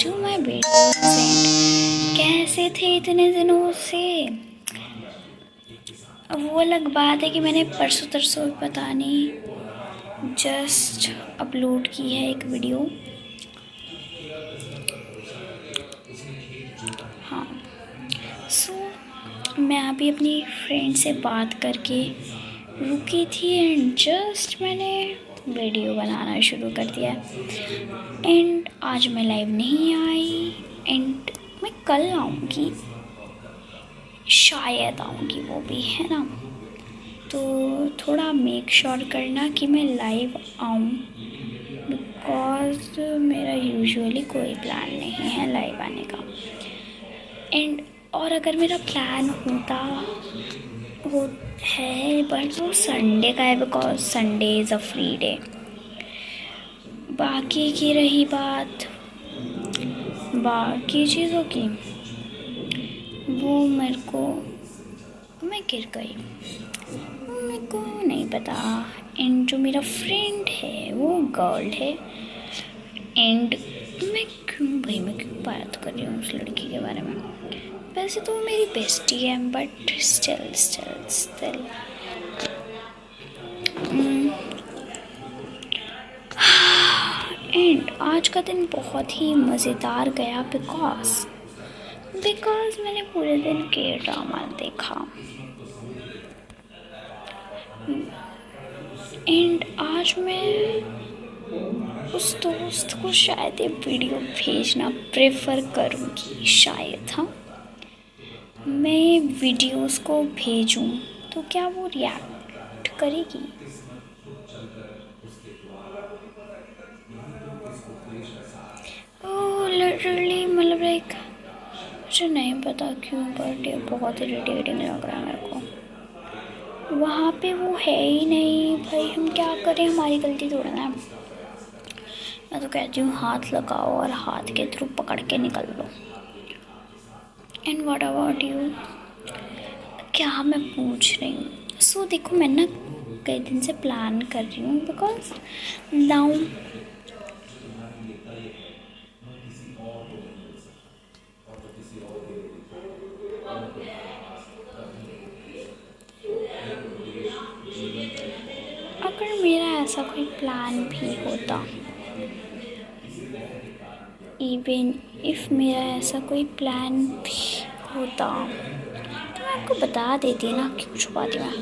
To my videos and कैसे थे इतने दिनों से। अब वो अलग बात है कि मैंने परसों तरसों पता नहीं जस्ट अपलोड की है एक वीडियो। हाँ, सो मैं अभी अपनी फ्रेंड से बात करके रुकी थी एंड जस्ट मैंने वीडियो बनाना शुरू कर दिया एंड आज मैं लाइव नहीं आई एंड मैं कल आऊँगी, शायद आऊँगी, वो भी है ना। तो थोड़ा मेक श्योर करना कि मैं लाइव आऊँ, बिकॉज़ मेरा यूजुअली कोई प्लान नहीं है लाइव आने का। एंड और अगर मेरा प्लान होता वो है बट वो संडे का है, because Sunday is a free day. बाकी की रही बात बाकी चीज़ों की, वो मैं गिर गई, मेरे को नहीं पता। एंड जो मेरा फ्रेंड है वो गर्ल है एंड मैं क्यों बात कर रही हूँ उस लड़की के बारे में। वैसे तो वो मेरी बेस्टी है बट स्टिल एंड आज का दिन बहुत ही मज़ेदार गया बिकॉज मैंने पूरे दिन के ड्रामा देखा एंड आज मैं उस दोस्त को शायद ये वीडियो भेजना प्रेफर करूँगी, शायद। हाँ, मैं वीडियोस को भेजूँ तो क्या वो रिएक्ट करेगी? ओह लिटरली, मतलब लाइक मुझे नहीं पता क्यों बट ये बहुत इरिटेटिंग लग रहा है मेरे को। वहाँ पे वो है ही नहीं भाई, हम क्या करें, हमारी गलती थोड़ा ना। मैं तो कहती हूँ हाथ लगाओ और हाथ के थ्रू पकड़ के निकल लो। And what about you? क्या मैं पूछ रही हूँ? सो देखो, मैं ना कई दिन से प्लान कर रही हूँ बिकॉज नाउ अगर मेरा ऐसा कोई प्लान भी होता, इवन इफ़ मेरा ऐसा कोई प्लान भी होता तो मैं आपको बता देती ना, क्यों छुपाती मैं।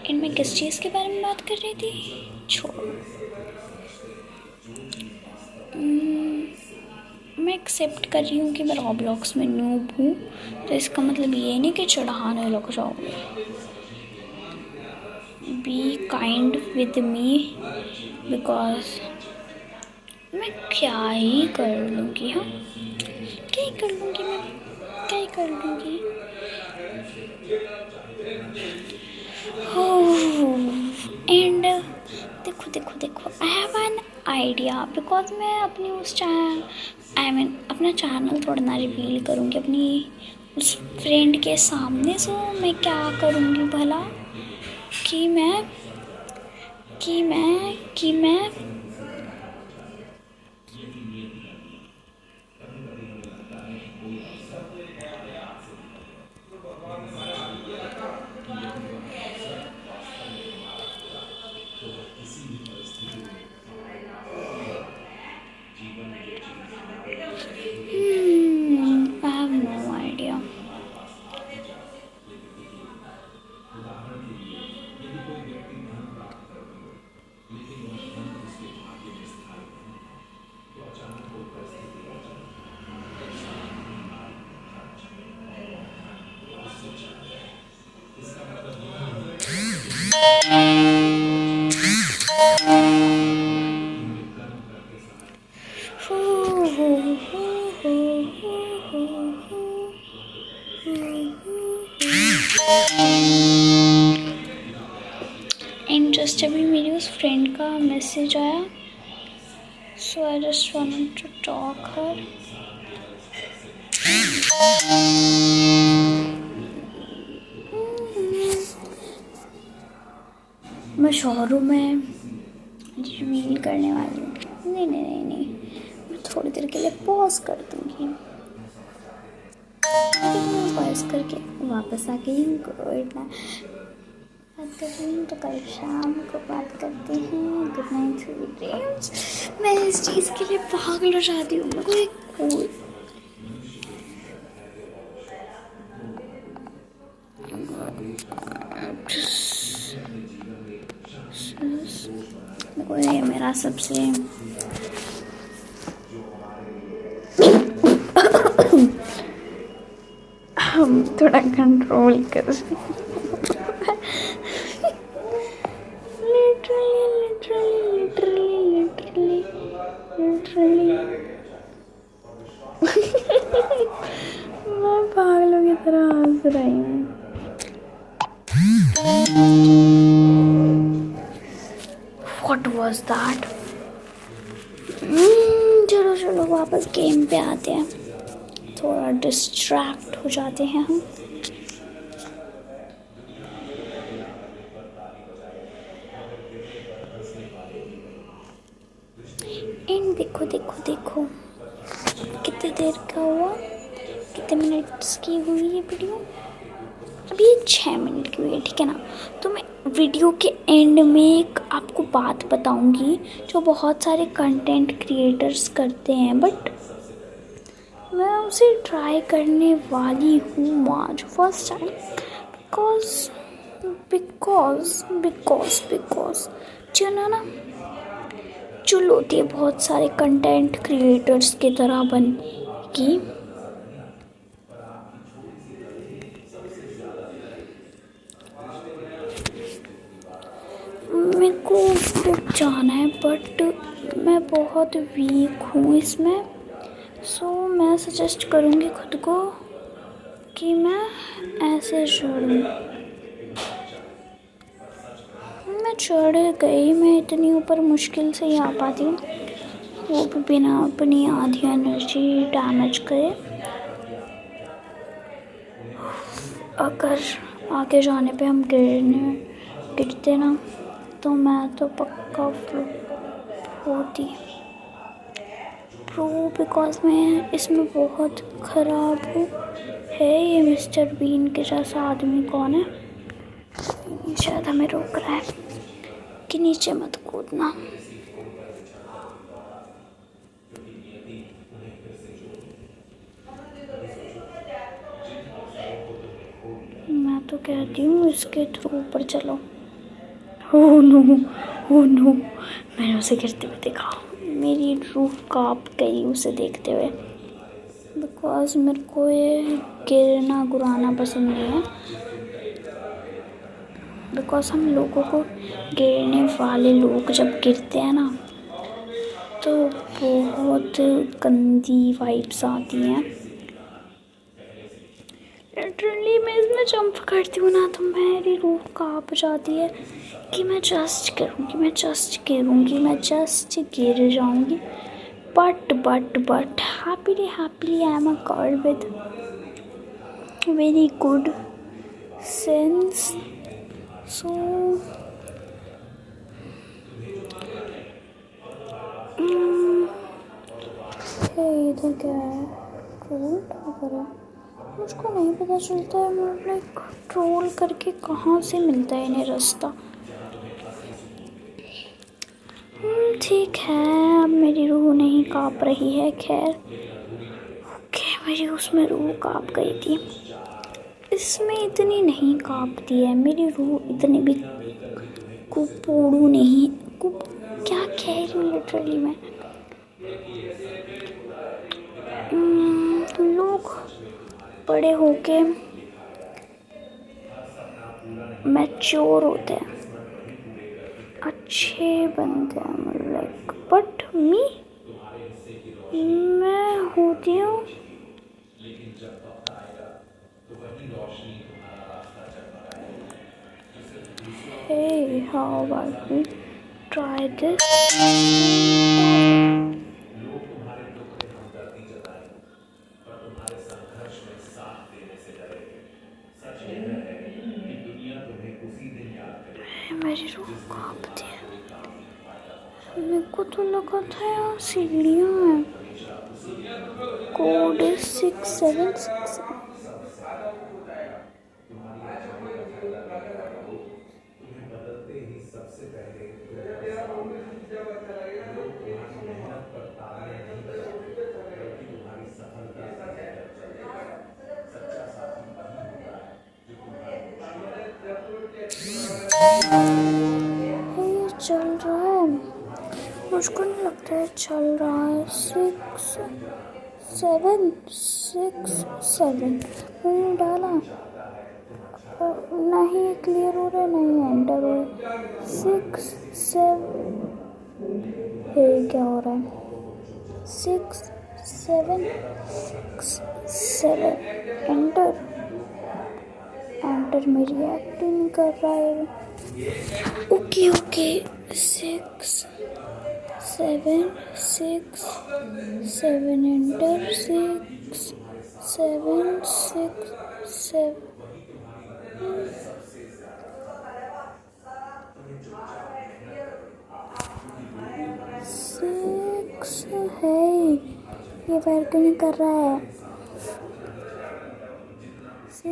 एंड मैं किस चीज़ के बारे में बात कर रही थी, छोड़ो। मैं एक्सेप्ट कर रही हूँ कि मैं रॉब्लॉक्स में नूब हूँ, तो इसका मतलब ये नहीं कि चढ़ाने लग जाओगे। Be kind with me because मैं क्या ही कर लूँगी। हाँ, क्या ही कर लूँगी मैं, क्या ही कर लूँगी। एंड देखो I have an idea because मैं अपनी उस अपना चैनल थोड़ा ना रिवील करूँगी अपनी उस फ्रेंड के सामने। सो मैं क्या करूँगी भला कि मैं I have no idea. And just अभी मेरी उस फ्रेंड का मैसेज आया, so I just wanted to talk her. मैं शोरूम में रिवील करने वाली हूँ। नहीं, मैं थोड़ी देर के लिए पॉज कर दूँगी, मैं पॉज करके वापस आ गई। गुड नाइट बात कर रही हूँ, तो कल शाम को बात करते हैं। Good night sweet dreams. मैं इस चीज़ के लिए पागल हो जाती हूँ। मेरे को एक ये मेरा सबसे हम थोड़ा कंट्रोल कर लिटरली मैं पागलों की तरह हंस रही हूँ। What was that? चलो चलो वापस गेम पे आते हैं, थोड़ा डिस्ट्रैक्ट हो जाते हैं हम। एंड देखो देखो देखो कितने देर का हुआ, कितने मिनट्स की हुई ये वीडियो। अभी 6 मिनट की हुई है, ठीक है ना। तो मैं वीडियो के एंड में एक आपको बात बताऊंगी जो बहुत सारे कंटेंट क्रिएटर्स करते हैं, बट मैं उसे ट्राई करने वाली हूँ आज फर्स्ट टाइम। बिकॉज चलो ना, चुल होती है बहुत सारे कंटेंट क्रिएटर्स की तरह बन की। मेरे को फिर जाना है, बट मैं बहुत वीक हूँ इसमें, सो मैं सजेस्ट करूँगी खुद को कि मैं ऐसे चढ़ूँ। मैं चढ़ गई, मैं इतनी ऊपर मुश्किल से ही आ पाती हूँ, वो भी बिना अपनी आधी एनर्जी डैमेज करे। अगर आगे जाने पे हम गिरते ना, तो मैं तो पक्का होती प्रो, बिकॉज मैं इसमें बहुत ख़राब हूँ। है ये मिस्टर बीन के जैसा आदमी कौन है? शायद हमें रोक रहा है कि नीचे मत कूदना। मैं तो कहती हूँ इसके थ्रू ऊपर चलो। ओह नो, मैंने उसे गिरते हुए देखा, मेरी रूह कांप गई उसे देखते हुए। बिकॉज मेरे को ये गिरना गुराना पसंद नहीं है, बिकॉज हम लोगों को गिरने वाले लोग जब गिरते हैं ना, तो बहुत गंदी वाइब्स आती हैं। लिटरली मैं इसमें जंप करती हूँ ना, तो मेरी रूह कांप जाती है कि मैं जस्ट गिर जाऊँगी। But happily I am a girl with very good sense, so इधर क्या है? ट्रोल वगैरह मुझको नहीं पता चलता है, लाइक ट्रोल करके कहाँ से मिलता है इन्हें रास्ता। ठीक है, अब मेरी रूह नहीं काँप रही है। खैर ओके, मेरी उसमें रूह काँप गई थी, इसमें इतनी नहीं काँपती है मेरी रूह, इतनी भी कुपोड़ू नहीं। क्या कह रही हूँ लिटरली मैं। लोग बड़े होके मैच्योर होते हैं, अच्छे बनते हैं, लाइक बट मैं होती हूँ hey, how about we try this? मेरी रूह कांपती है, मेरे को तो लगा था यहाँ सीढ़ियाँ हैं। कोड 6767। ये चल रहा है, मुझको नहीं लगता है चल रहा है। 6767 मैंने डाला, नहीं क्लियर हो रहा है, नहीं एंटर हो रहा। 67 क्या हो रहा है? 6767 एंटर एंटर मेरी एक्ट नहीं कर रहा है। ओके 6767 एंटर 6767 6 है, ये वर्क नहीं कर रहा है। 6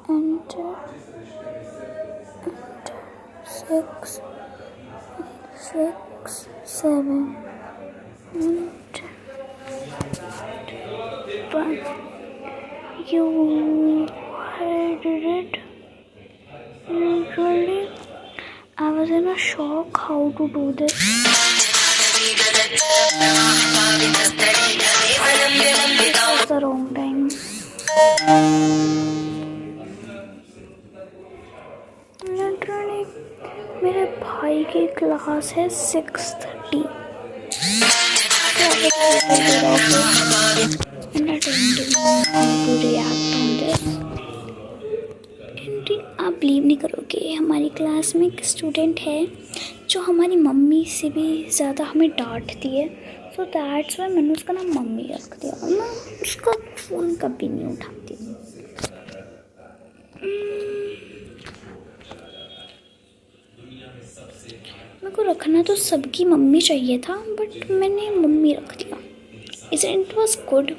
enter 667 but you did it literally. I was in a shock how to do this. It's the wrong time. Literally मेरे भाई की क्लास है 6:30 and I don't know how to react on this. आप believe नहीं करोगे, हमारी class में एक स्टूडेंट है जो हमारी मम्मी से भी ज़्यादा हमें डांटती है, सो दैट्स वाई मैंने उसका नाम मम्मी रख दिया और मैं उसका फ़ोन कभी नहीं उठाती। मेरे को रखना तो सबकी मम्मी चाहिए था, बट मैंने मम्मी रख दिया। It was good.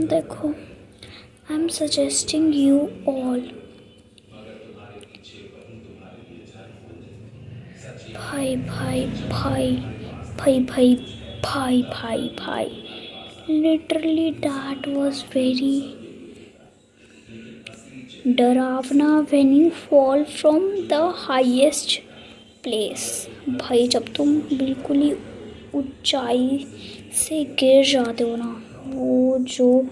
देखो, I am suggesting you all, भाई भाई भाई भाई भाई भाई भाई भाई, लिटरली दैट वॉज वेरी डरावना when you fall from the highest place. भाई जब तुम बिल्कुल ही ऊंचाई से गिर जाते हो ना, वो जो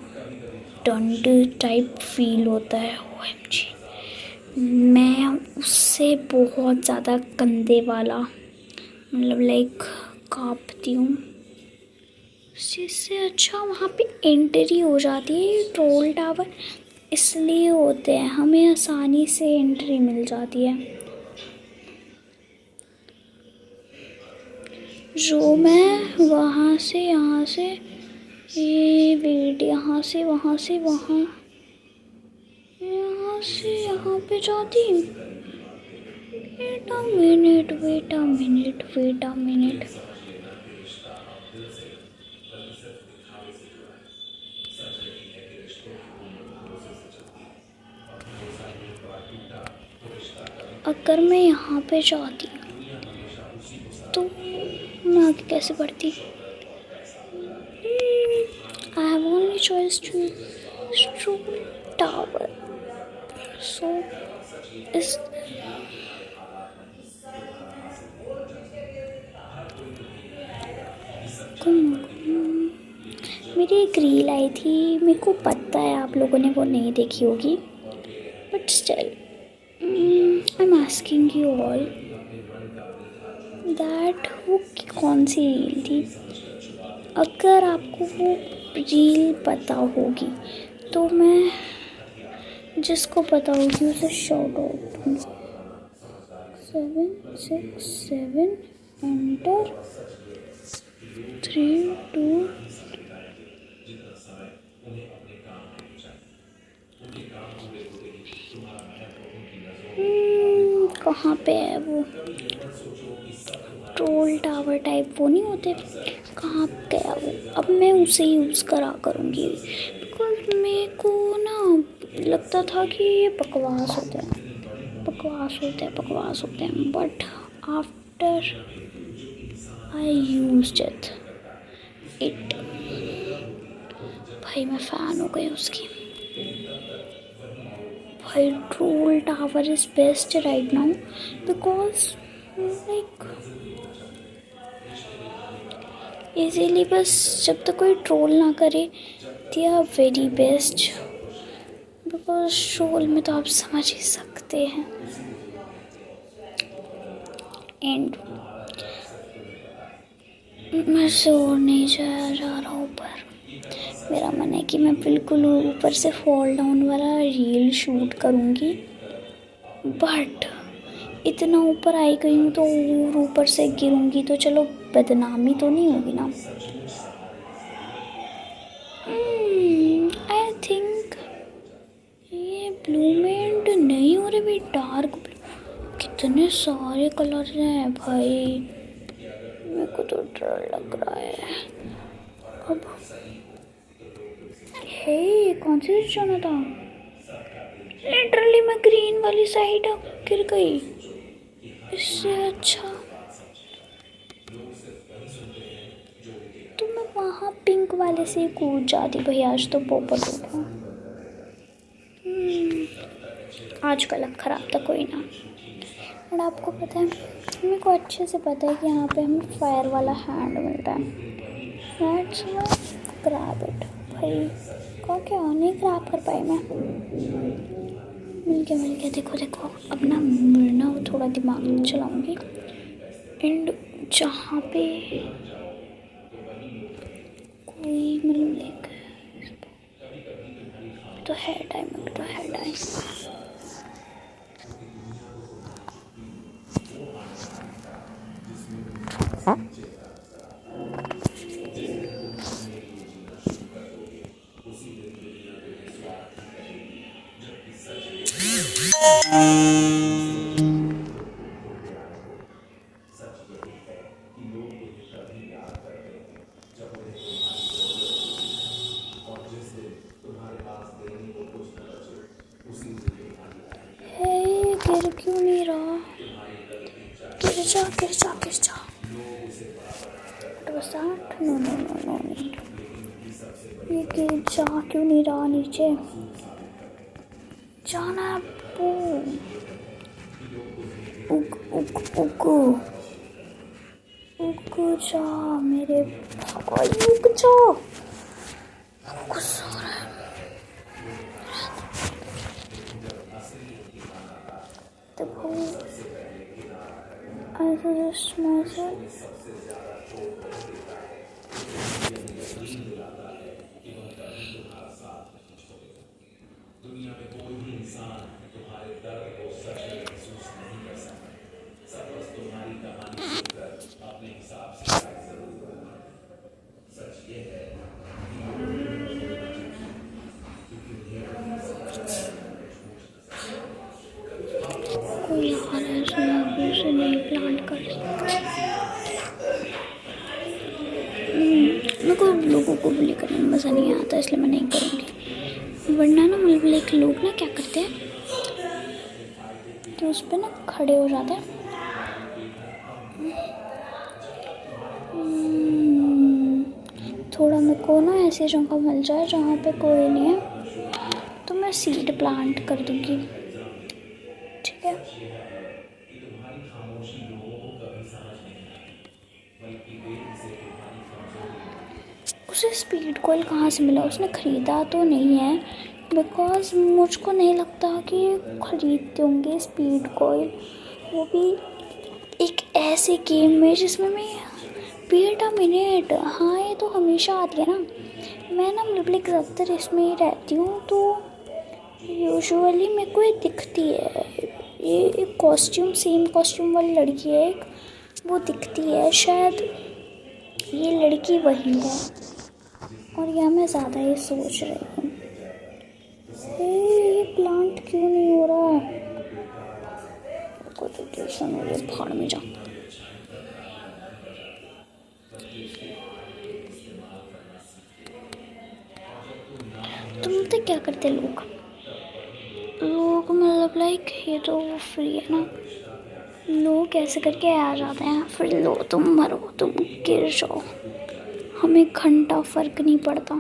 डंड टाइप फील होता है, OMG, मैं उससे बहुत ज़्यादा कंधे वाला मतलब लाइक कांपती हूँ। इससे अच्छा वहाँ पे एंट्री हो जाती है। ट्रोल टावर इसलिए होते हैं, हमें आसानी से एंट्री मिल जाती है। जो मैं वहाँ से यहाँ से ये वेट, यहाँ से वहाँ से वहाँ, यहाँ से यहाँ पे जाती। Wait a minute wait a minute wait a minute, अगर मैं यहाँ पे जाती तो मैं आगे कैसे बढ़ती? I have only choice to tower, so इस मेरी एक रील आई थी, मेरे को पता है आप लोगों ने वो नहीं देखी होगी, but still I am asking you all that वो कौन सी रील थी? अगर आपको वो रील पता होगी तो मैं जिसको पता होगी उसे शॉर्ट आउट दूँगी। 767 एंटर 3, 2 कहाँ पे है वो ट्रोल टावर टाइप, वो नहीं होते, कहाँ गया वो? अब मैं उसे यूज़ करा करूँगी बिकॉज मेरे को ना लगता था कि ये बकवास होते हैं but after I used it भाई मैं फ़ैन हो गई उसकी। भाई troll tower is best right now because like easily बस जब तक कोई ट्रोल ना करे they are very best because troll में तो आप समझ ही सकते हैं। एंड मैं से और नहीं जा रहा ऊपर, मेरा मन है कि मैं बिल्कुल ऊपर से फॉल डाउन वाला रील शूट करूँगी बट इतना ऊपर आई गई हूँ तो और ऊपर से गिरूँगी तो चलो बदनामी तो नहीं होगी ना। आई थिंक ये ब्लू में नहीं हो रहे भाई, डार्क ब्लू कितने सारे कलर हैं भाई, मेरे को तो डर लग रहा है। अब हे कौन सी जाना था? लिटरली मैं ग्रीन वाली साइड गिर गई, इससे अच्छा तो मैं वहाँ पिंक वाले से कूद जाती भाई, आज तो पोपट होगा। आज का लक खराब था, कोई ना। और आपको पता है मेरे को अच्छे से पता है कि यहाँ पे हमें फायर वाला हैंड मिलता है, दैट्स ग्रैब इट भाई। क्या नहीं ग्रैब कर पाई मैं, मिल गया देखो अब ना मैं थोड़ा दिमाग चलाऊंगी एंड जहाँ पे कोई मतलब एक तो है टाइम गिर क्यों नहीं रहा? गिर जा नो ये गिर जा क्यों नहीं रहा? नीचे जाना है उग जा मेरे भाई, उग जा। गुस्सा आ रहा है देखो, ऐसा जस्ट मैसेज कोई आ रहा है उसे नहीं प्लांट कर मेरे को लोगों को बुली करने में मज़ा नहीं आता, इसलिए मैं नहीं करूँगी। वरना ना मतलब लोग ना क्या करते हैं तो उस पर ना खड़े हो जाते हैं। थोड़ा मेरे को ना ऐसी जगह मिल जाए जहाँ पे कोई नहीं है तो मैं सीड प्लांट कर दूँगी, ठीक है। उसे स्पीड कॉइल कहाँ से मिला? उसने ख़रीदा तो नहीं है बिकॉज मुझको नहीं लगता कि खरीदते होंगे स्पीड कॉइल, वो भी एक ऐसे गेम में जिसमें मैं वेट अ मिनट, हाँ ये तो हमेशा आती है ना। मैं ना मतलब ज़्यादातर इसमें ही रहती हूँ तो यूजुअली मेरे को ये दिखती है, ये एक कॉस्ट्यूम सेम कॉस्ट्यूम वाली लड़की है एक, वो दिखती है शायद ये लड़की वही है और या मैं ज़्यादा ही सोच रही हूँ। ये प्लांट क्यों नहीं हो रहा? कोई हो रही भाड़ में जा। तुम तो क्या करते लोग मतलब लाइक ये तो फ्री है ना, लोग ऐसे करके आ जाते हैं, फिर लो तुम मरो, तुम गिर जाओ, हमें घंटा फ़र्क नहीं पड़ता।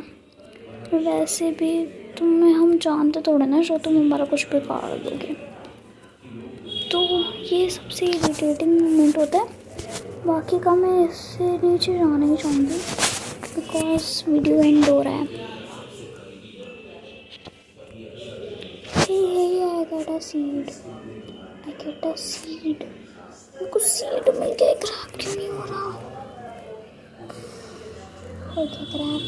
वैसे भी तुम्हें हम जानते थोड़े ना जो तुम हमारा कुछ बिगाड़ दोगे। तो ये सबसे इरिटेटिंग मोमेंट होता है। बाकी का मैं इससे नीचे जाना ही चाहूँगी बिकॉज वीडियो एंड हो रहा है। I got a seed. I get a seed. मेरे को सीड मिल गया। क्रैप क्यों नहीं हो रहा? हो गया क्रैप,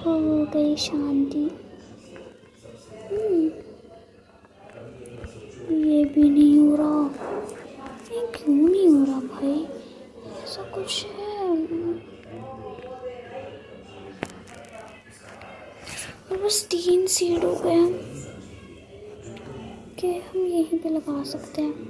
हो गई शांति। ये भी नहीं हो रहा। ये क्यों नहीं हो रहा भाई? ऐसा कुछ है। और बस 3 सीड हो गए कि हम यहीं पे लगा सकते हैं।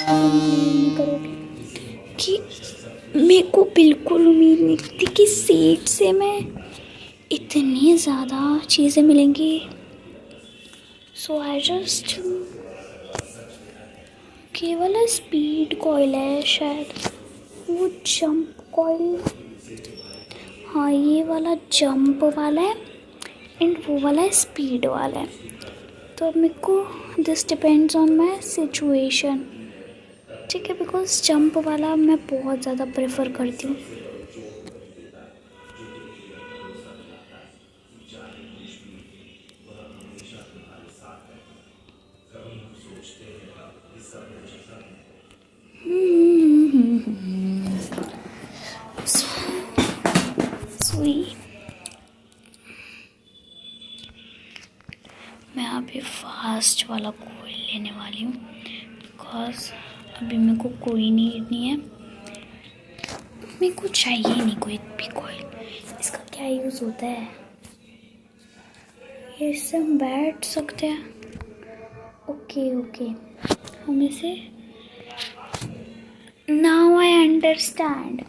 नहीं करोगे कि मेरे को बिल्कुल उम्मीद नहीं थी कि सीट से मैं इतनी ज़्यादा चीज़ें मिलेंगी। सो आई जस्ट केवल स्पीड कॉइल है शायद, वो जंप कॉइल। हाँ ये वाला जंप वाला है एंड वो वाला स्पीड वाला है। तो अब मेरे को this depends on my situation, ठीक है, बिकॉज जंप वाला मैं बहुत ज़्यादा प्रेफर करती हूँ। मैं अभी फास्ट वाला कोयल लेने वाली हूँ बिकॉज अभी मेरे को कोई नीड नहीं है, मेरे को चाहिए नहीं कोई भी कोयल। इसका क्या यूज़ होता है? ये इससे हम बैठ सकते हैं। ओके हम इसे, नाउ आई अंडरस्टैंड।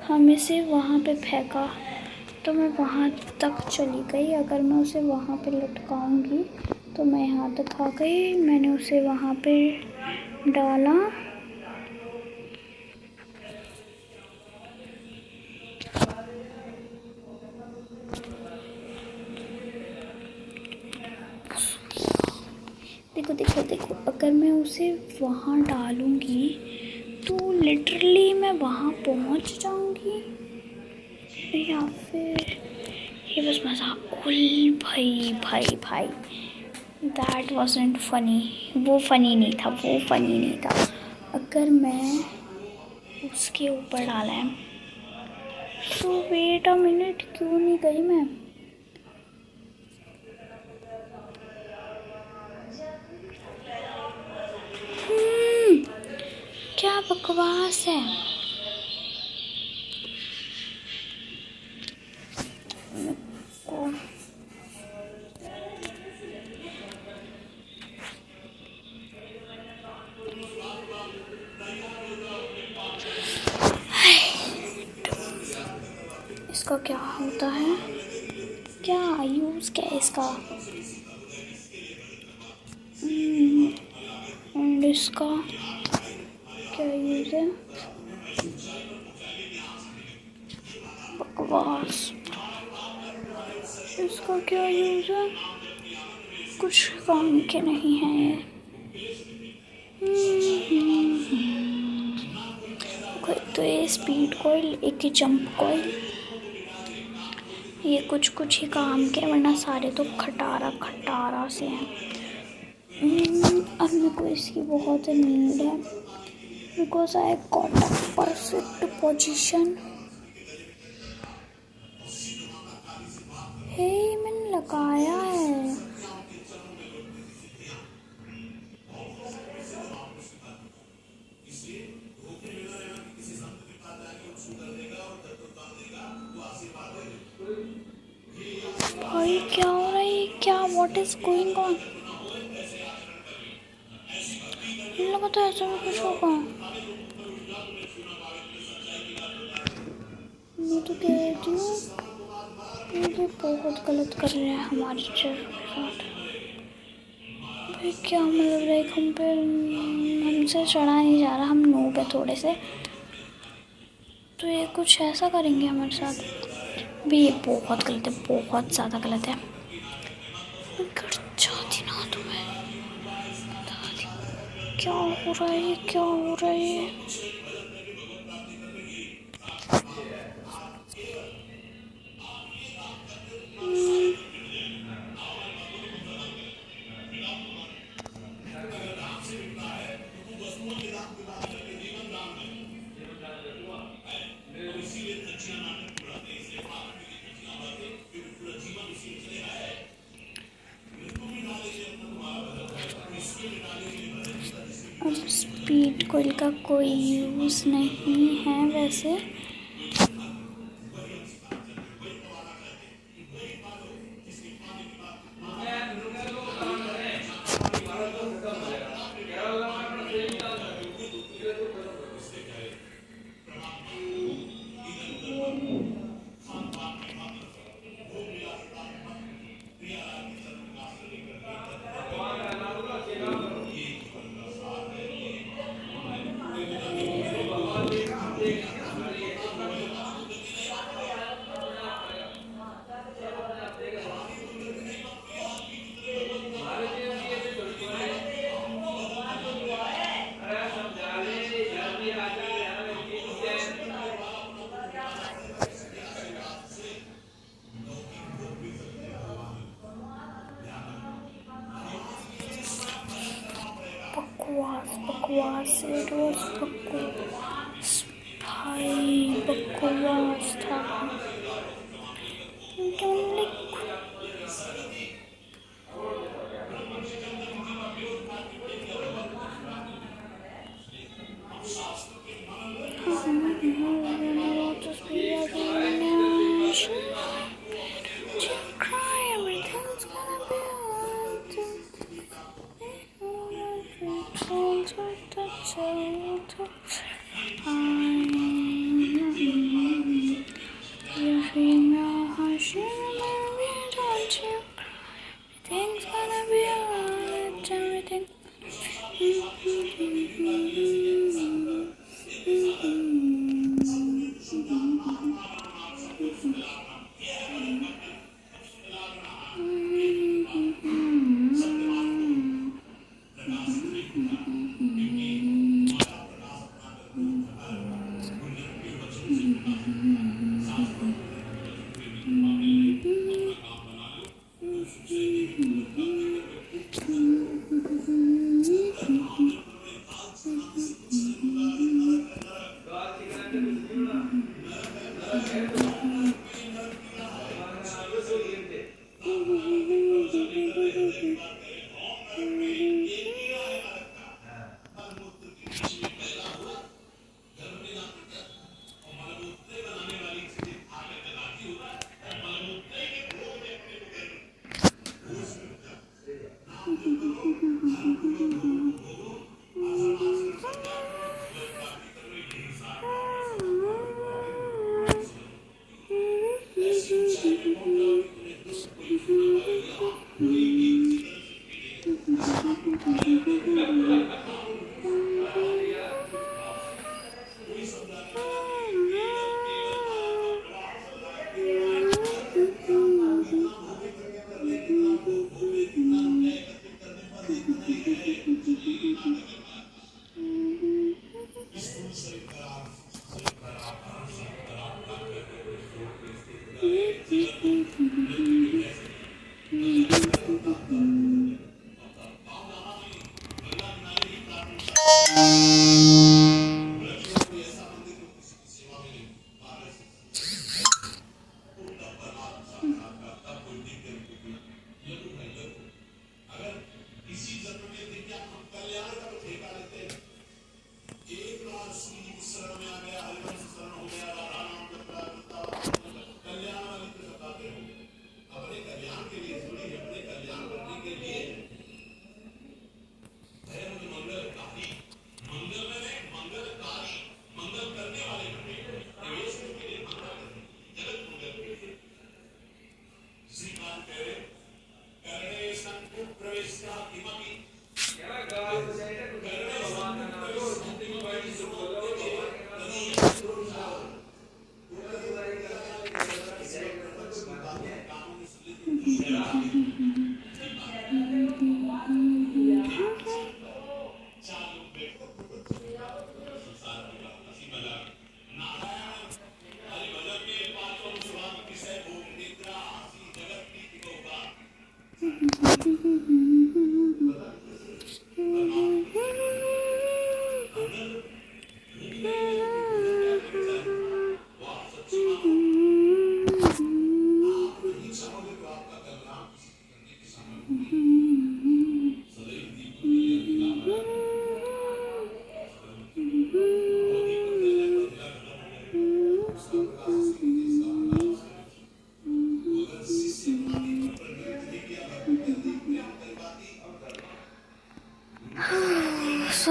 हम इसे वहाँ पे फेंका तो मैं वहाँ तक चली गई। अगर मैं उसे वहाँ पे लटकाऊंगी तो मैं यहाँ तक आ गई। मैंने उसे वहाँ पे डाला, देखो अगर मैं उसे वहाँ डालूंगी तो लिटरली मैं वहाँ पहुँच जाऊंगी या फिर ये बस मजाक। भाई दैट वाज़न्ट फनी। वो फनी नहीं था। अगर मैं उसके ऊपर डाला है तो वेट अ मिनट, क्यों नहीं गई मैं? क्या बकवास है। इसका क्या होता है? क्या यूज़ क्या है इसका? एंड इसका क्या यूज़ है? बकवास। इसका क्या यूज़ है? कुछ काम के नहीं है ये। तो ये स्पीड कॉइल, एक जंप कॉइल, ये कुछ कुछ ही काम के, वरना सारे तो खटारा खटारा से हैं। अब मेरे को इसकी बहुत नीड है because I got a perfect position. Hey मैंने लगाया है। भाई क्या हो रहा है, क्या, व्हाट इज गोइंग ऑन? लगा तो ऐसा भी कुछ होगा। मैं तो कह रही हूँ ये बहुत गलत कर रहे हैं हमारे टीचर के साथ। भाई क्या मतलब लाइक हम पे, हमसे चढ़ा नहीं जा रहा, हम नूब है थोड़े से, तो ये कुछ ऐसा करेंगे हमारे साथ भी। ये बहुत गलत है, बहुत ज़्यादा गलत है। मैं कर चाहती ना तुम्हें बता दी क्या हो रहा है, क्या हो रहा है। अब स्पीड कोयल का कोई यूज़ नहीं है वैसे। बकवास बकवास भाई, बकवास था। Everything's gonna be alright, everything.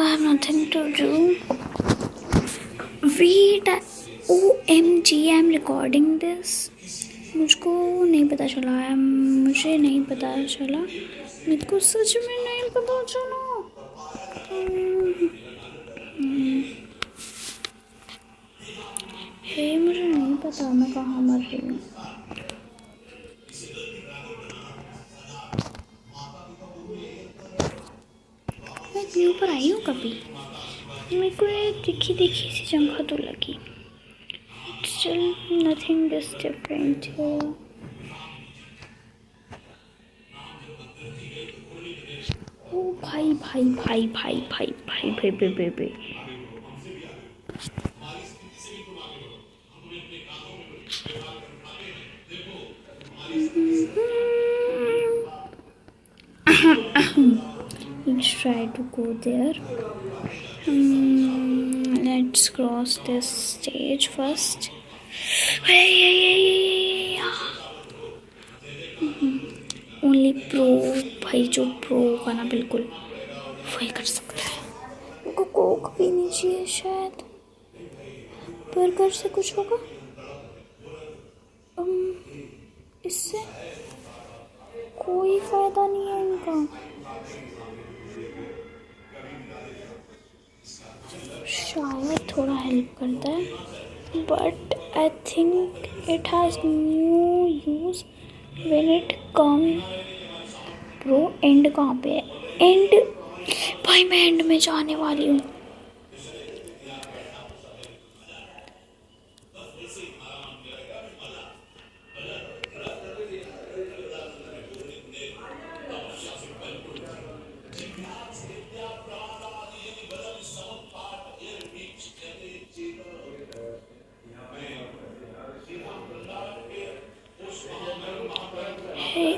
I have nothing to do. Wait, OMG, I'm recording this. मुझको नहीं पता चला है, मुझे नहीं पता चला, मेरे को सच में नहीं पता चला। हे मुझे नहीं पता मैं कहाँ मर रही हूँ। मैं व्यू पर आई हूँ कभी? मेरे को दिखी दिखी सी जगह तो लगी। Still nothing is different here. ओ भाई भाई भाई भाई भाई भाई भाई भाई भाई भाई let's try to go there. Let's cross this stage first. Only pro भाई, जो प्रो होगा ना बिल्कुल वही कर सकता है। उनको कोक पीनी चाहिए शायद, बर्गर से कुछ होगा। इससे कोई फायदा नहीं है इनका। शायद थोड़ा हेल्प करता है, but I think it has new use when it come. Pro and कहाँ पे है? एंड भाई मैं एंड में जाने वाली हूँ।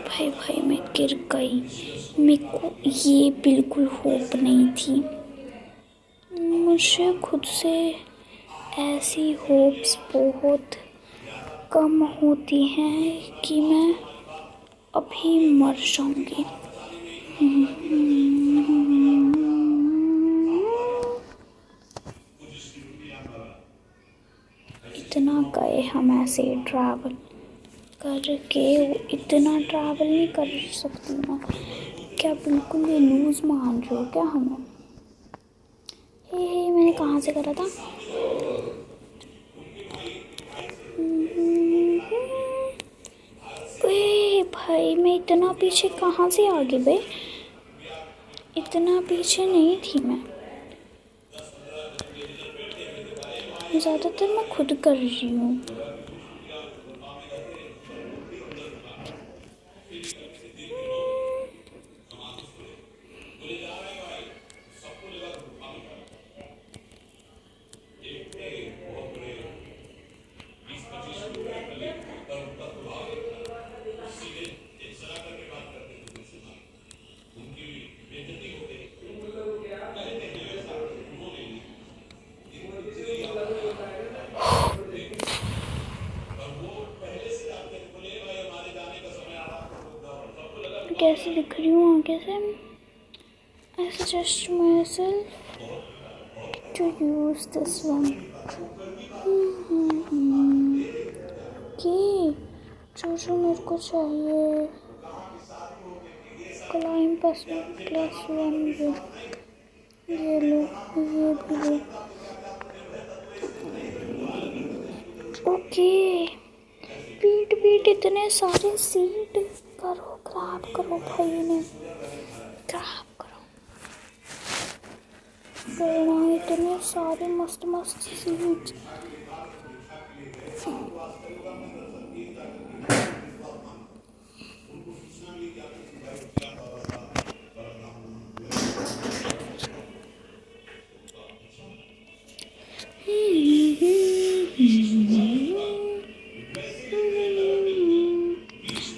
भाई भाई मैं गिर गई। मेरे को ये बिल्कुल होप नहीं थी। मुझे खुद से ऐसी होप्स बहुत कम होती हैं कि मैं अभी मर जाऊंगी। इतना गए हम ऐसे ट्रैवल करके, इतना ट्रैवल नहीं कर सकती मैं। क्या बिल्कुल ये लूज मान रहे हो क्या हमें? हे मैंने कहाँ से करा था? भाई मैं इतना पीछे कहाँ से आ गई बे? इतना पीछे नहीं थी मैं। ज़्यादातर मैं खुद कर रही हूँ। कैसे दिख रही हूँ आगे से? I suggest myself to use this one. Okay, जो मेरे को चाहिए, क्लाइम +1 ये लो, ये भी लो। ओके, पीट इतने सारे सीट करो, ग्रैब करो भाई ने, ग्रैब करो। करना इतने सारे मस्त सीट।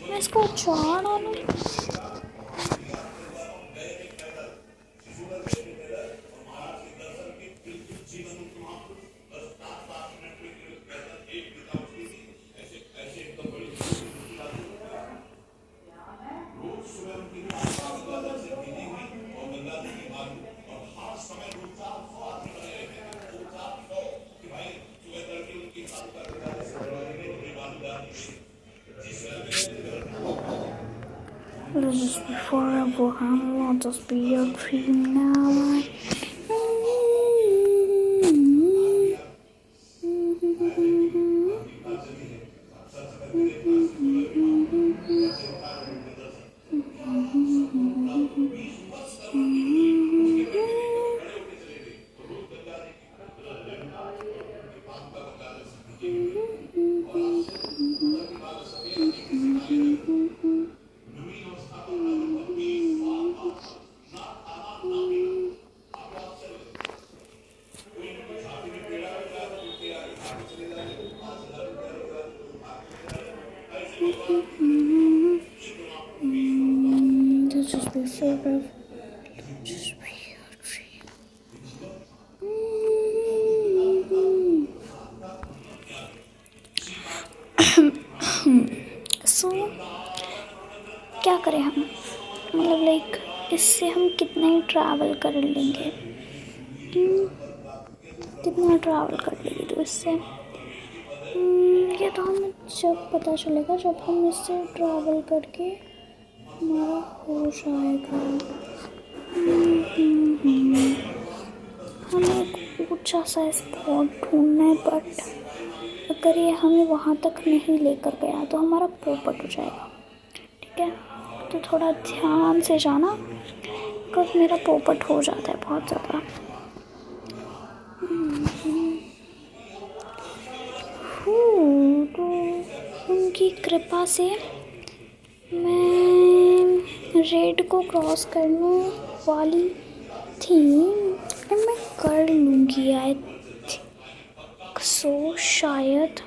मैं इसको अचार डालूं। just be forever, I'll just be your dream now. Just be forever. Just be your dream. So क्या करें हम, मतलब लाइक इससे हम कितना ही ट्रैवल कर लेंगे, कितना ट्रैवल कर लेंगे तो इससे ये तो हमें जब पता चलेगा जब हम इससे ट्रैवल करके हमारा होश आएगा। हमें एक ऊंचा सा स्पॉट ढूंढना है, बट अगर ये हमें वहाँ तक नहीं लेकर गया तो हमारा पोपट हो जाएगा। ठीक है, तो थोड़ा ध्यान से जाना, क्योंकि मेरा पोपट हो जाता है बहुत ज़्यादा। तो उनकी कृपा से मैं रेड को क्रॉस करने वाली थी, मैं कर लूँगी आई थिंक सो, शायद।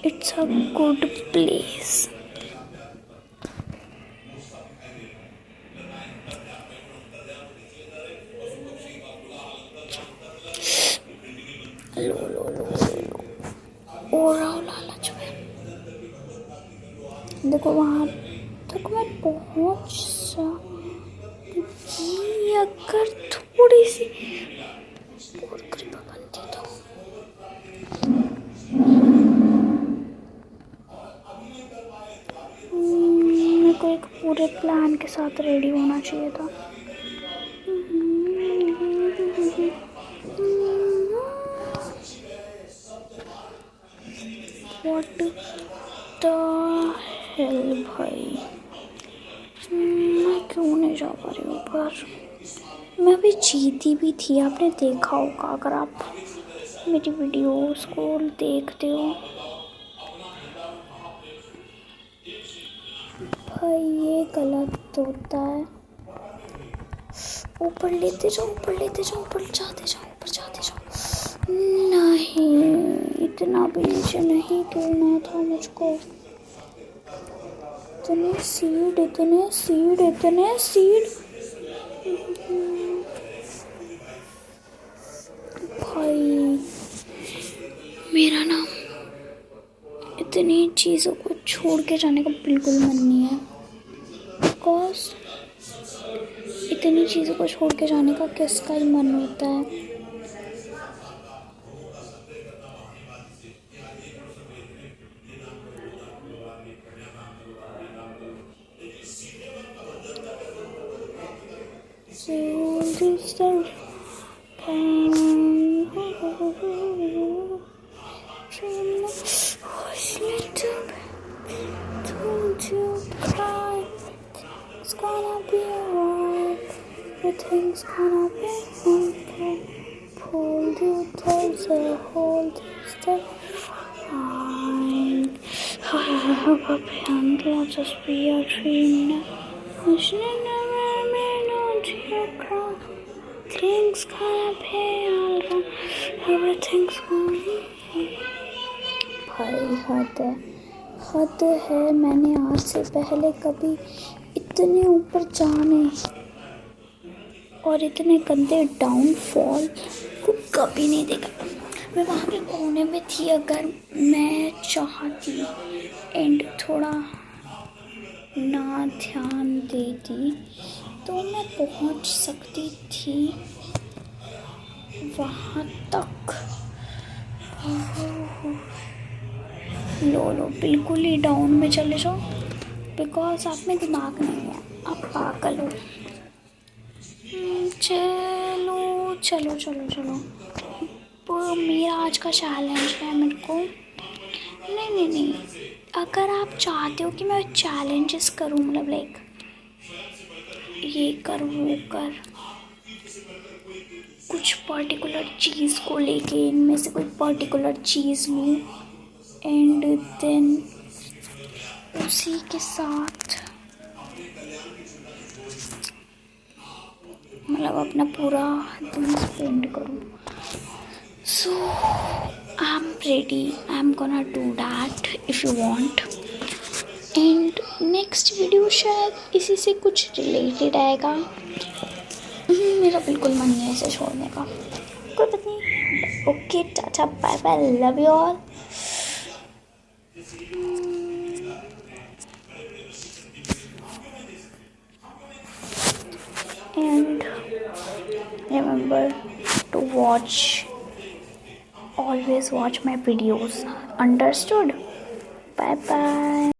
It's a good place. लो लो लो लो और लालच में देखो वहाँ तक मैं पहुँच सकती, अगर थोड़ी सी और कृपा बनती तो। मेरे को एक पूरे प्लान के साथ रेडी होना चाहिए था। What the hell भाई, मैं क्यों नहीं जा पा रही ऊपर? मैं अभी जीती भी थी, आपने देखा होगा अगर आप मेरी वीडियोस को देखते हो। भाई ये गलत होता है। ऊपर लेते जाओ, ऊपर लेते जाओ, ऊपर जाते जाओ, ऊपर जाते जाओ। नहीं, इतना भी नीचे नहीं गिरना था मुझको। इतने सीड, इतने सीड, इतने सीड। भाई मेरा ना इतनी चीज़ों को छोड़ के जाने का बिल्कुल मन नहीं है, बिकॉज इतनी चीज़ों को छोड़ के जाने का किसका ही मन होता है। It's gonna be alright. Everything's gonna be okay. Hold you tight, hold you fine. I'll just be a dream now. Things gonna be alright. Everything's gonna be. भाई हद है। मैंने आज से पहले कभी इतने ऊपर जाने और इतने गंदे डाउनफॉल को कभी नहीं देखा। मैं वहाँ पे कोने में थी, अगर मैं चाहती एंड थोड़ा ना ध्यान देती तो मैं पहुँच सकती थी वहाँ तक। लो लो, बिल्कुल ही डाउन में चले जाओ, बिकॉज आप में दिमाग नहीं है, आप पागल हो। चलो चलो चलो चलो, वो मेरा आज का चैलेंज है मेरे को। नहीं नहीं नहीं, अगर आप चाहते हो कि मैं चैलेंजेस करूँ, मतलब लाइक ये कर वो कर, कुछ पर्टिकुलर चीज़ को लेके इनमें से कोई पर्टिकुलर चीज़ लूँ एंड देन उसी के साथ मतलब अपना पूरा दिन स्पेंड करूँ। So I am ready, I am gonna do that if you want. And next video शायद इसी से कुछ रिलेटेड आएगा। मेरा बिल्कुल मन नहीं है इसे छोड़ने का, कोई बात नहीं। Okay, tata bye bye, love you all. And remember to always watch my videos. Understood? Bye bye.